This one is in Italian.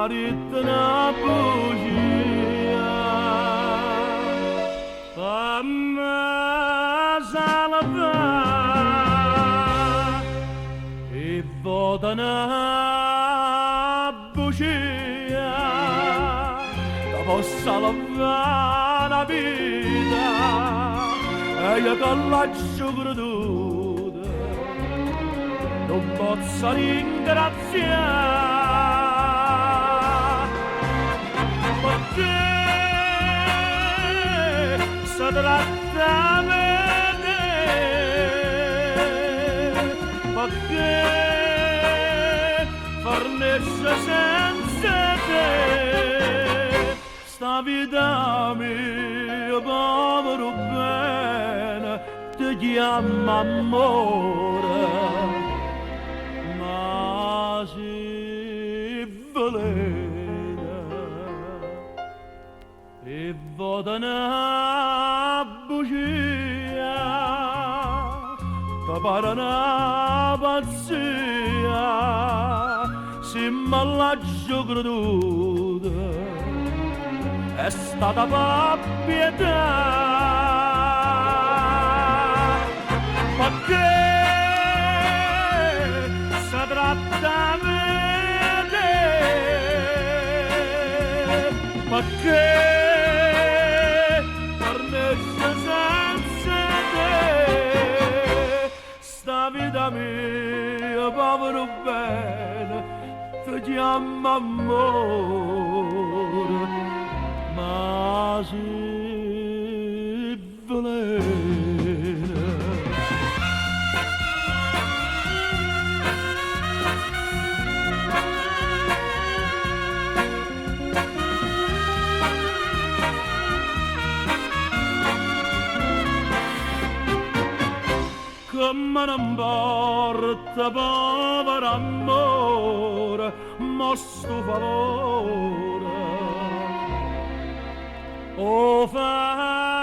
ritna bugia famma salva e votana bugia la possa salvare la vita e io con la creduta non posso ringraziare perché si tratta di te perché farnesce senza te sta vita mia povero bene ti chiama amore ma si velena e votano bugia che pare una pazzia si m'all'aggio creduta è stata per pietà perché si tratta di te perché parnesce senza te sta vita mia povero bene ti chiama amore ma si velena come non porta povero amore mosto favore o fa